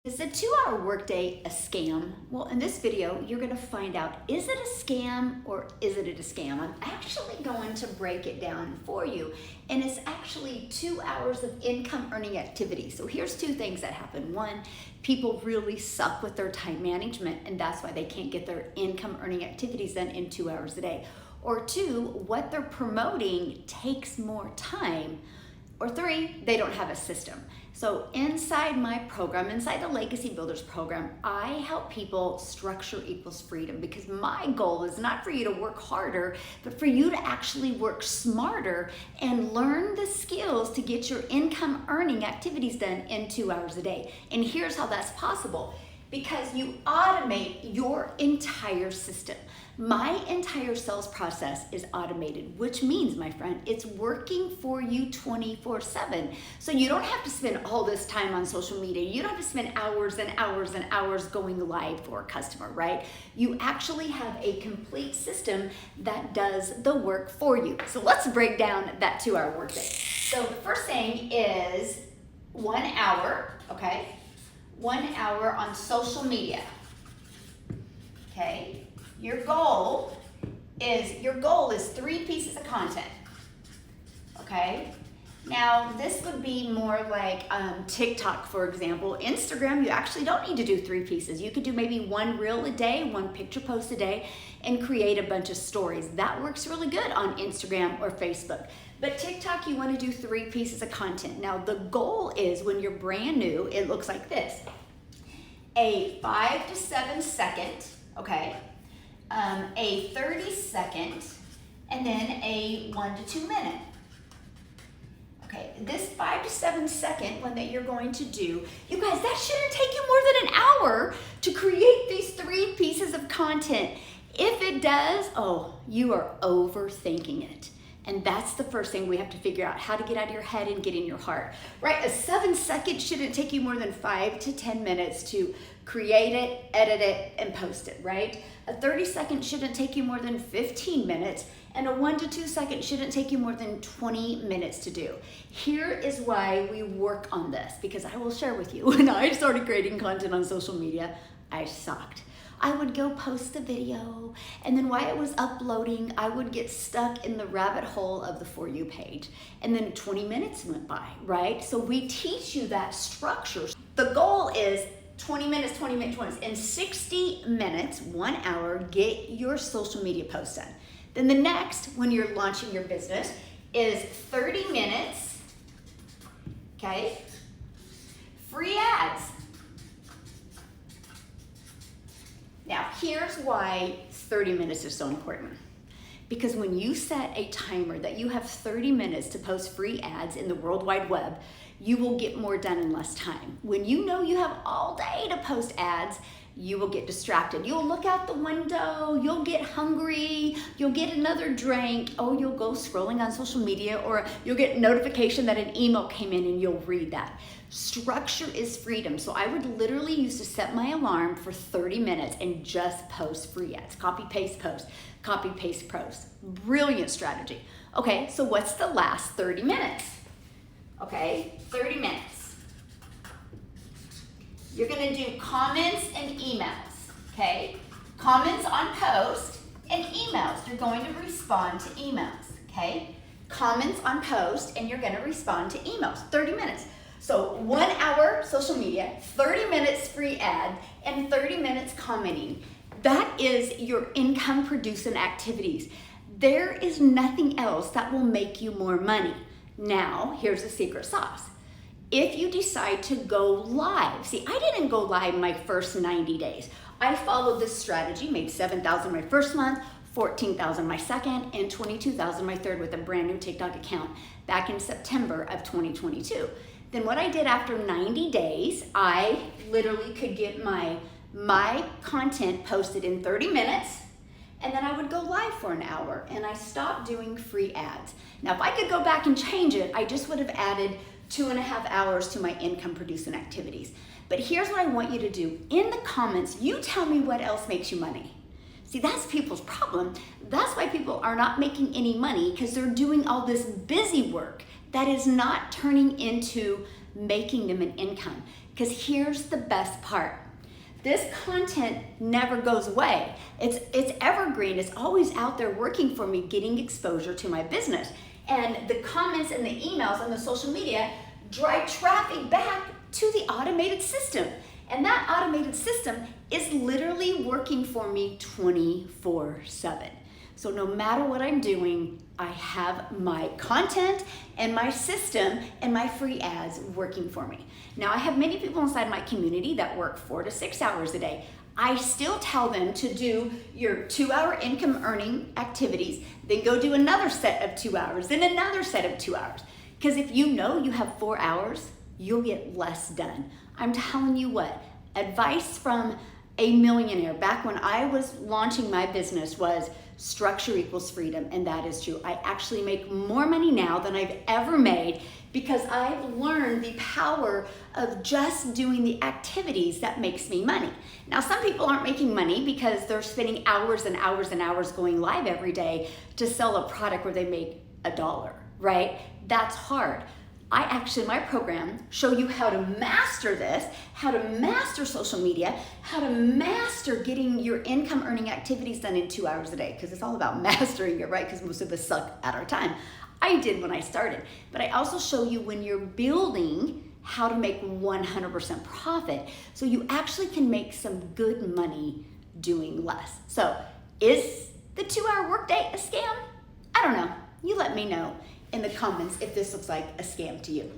Is the 2-hour workday a scam? Well, in this video, you're gonna find out, is it a scam or isn't it a scam? I'm actually going to break it down for you. And it's actually 2 hours of income earning activity. So here's two things that happen. One, people really suck with their time management, and that's why they can't get their income earning activities done in 2 hours a day. Or two, what they're promoting takes more time. Or three, they don't have a system. So inside my program, inside the Legacy Builders program, I help people structure equals freedom, because my goal is not for you to work harder, but for you to actually work smarter and learn the skills to get your income earning activities done in 2 hours a day. And here's how that's possible. Because you automate your entire system. My entire sales process is automated, which means, my friend, it's working for you 24/7. So you don't have to spend all this time on social media. You don't have to spend hours and hours and hours going live for a customer, right? You actually have a complete system that does the work for you. So let's break down that 2-hour workday. So the first thing is 1 hour, okay? 1 hour on social media, okay? Your goal is 3 pieces of content, okay? Now, this would be more like TikTok, for example. Instagram, you actually don't need to do 3 pieces. You could do maybe 1 reel a day, 1 picture post a day, and create a bunch of stories. That works really good on Instagram or Facebook. But TikTok, you want to do 3 pieces of content. Now, the goal is, when you're brand new, it looks like this. A 5 to 7 second, okay? A 30-second, and then a 1 to 2 minute. Okay, this 5 to 7 second one that you're going to do, you guys, that shouldn't take you more than an hour to create these 3 pieces of content. If it does, oh, you are overthinking it. And that's the first thing we have to figure out, how to get out of your head and get in your heart, right? A 7-second shouldn't take you more than 5 to 10 minutes to create it, edit it, and post it, right? A 30-second shouldn't take you more than 15 minutes, and a 1 to 2 second shouldn't take you more than 20 minutes to do. Here is why we work on this, because I will share with you, when I started creating content on social media, I sucked. I would go post the video, and then while it was uploading, I would get stuck in the rabbit hole of the For You page. And then 20 minutes went by, right? So we teach you that structure. The goal is 20 minutes, 20 minutes, 20 minutes. In 60 minutes, 1 hour, get your social media post done. Then the next, when you're launching your business, is 30 minutes, okay? Free ads. Now, here's why 30 minutes is so important. Because when you set a timer that you have 30 minutes to post free ads in the World Wide Web, you will get more done in less time. When you know you have all day to post ads, you will get distracted. You'll look out the window, you'll get hungry, you'll get another drink, you'll go scrolling on social media, or you'll get a notification that an email came in and you'll read that. Structure is freedom. So I would literally used to set my alarm for 30 minutes and just post free ads. Copy, paste, post. Copy, paste, post. Brilliant strategy. Okay, so what's the last 30 minutes? Okay, 30 minutes. You're gonna do comments and emails, okay? Comments on post and emails. You're going to respond to emails, okay? Comments on post, and you're gonna respond to emails, 30 minutes. So 1 hour social media, 30 minutes free ad, and 30 minutes commenting. That is your income producing activities. There is nothing else that will make you more money. Now, here's the secret sauce. If you decide to go live, see, I didn't go live my first 90 days. I followed this strategy, made $7,000 my first month, $14,000 my second, and $22,000 my third with a brand new TikTok account back in September of 2022. Then what I did after 90 days, I literally could get my content posted in 30 minutes, and then I would go live for an hour, and I stopped doing free ads. Now, if I could go back and change it, I just would have added 2.5 hours to my income producing activities. But here's what I want you to do. In the comments, you tell me what else makes you money. See, that's people's problem. That's why people are not making any money, because they're doing all this busy work that is not turning into making them an income. Because here's the best part. This content never goes away. It's evergreen. It's always out there working for me, getting exposure to my business. And the comments and the emails and the social media drive traffic back to the automated system. And that automated system is literally working for me 24/7. So no matter what I'm doing, I have my content and my system and my free ads working for me. Now, I have many people inside my community that work 4 to 6 hours a day. I still tell them to do your 2-hour income earning activities, then go do another set of 2 hours, then another set of 2 hours. Because if you know you have 4 hours, you'll get less done. I'm telling you what, advice from a millionaire back when I was launching my business was structure equals freedom, and that is true. I actually make more money now than I've ever made because I've learned the power of just doing the activities that makes me money. Now, some people aren't making money because they're spending hours and hours and hours going live every day to sell a product where they make $1, right? That's hard. I actually, in my program, show you how to master this, how to master social media, how to master getting your income earning activities done in 2 hours a day, because it's all about mastering it, right? Because most of us suck at our time. I did when I started. But I also show you when you're building how to make 100% profit, so you actually can make some good money doing less. So is the 2-hour workday a scam? I don't know. You let me know in the comments if this looks like a scam to you.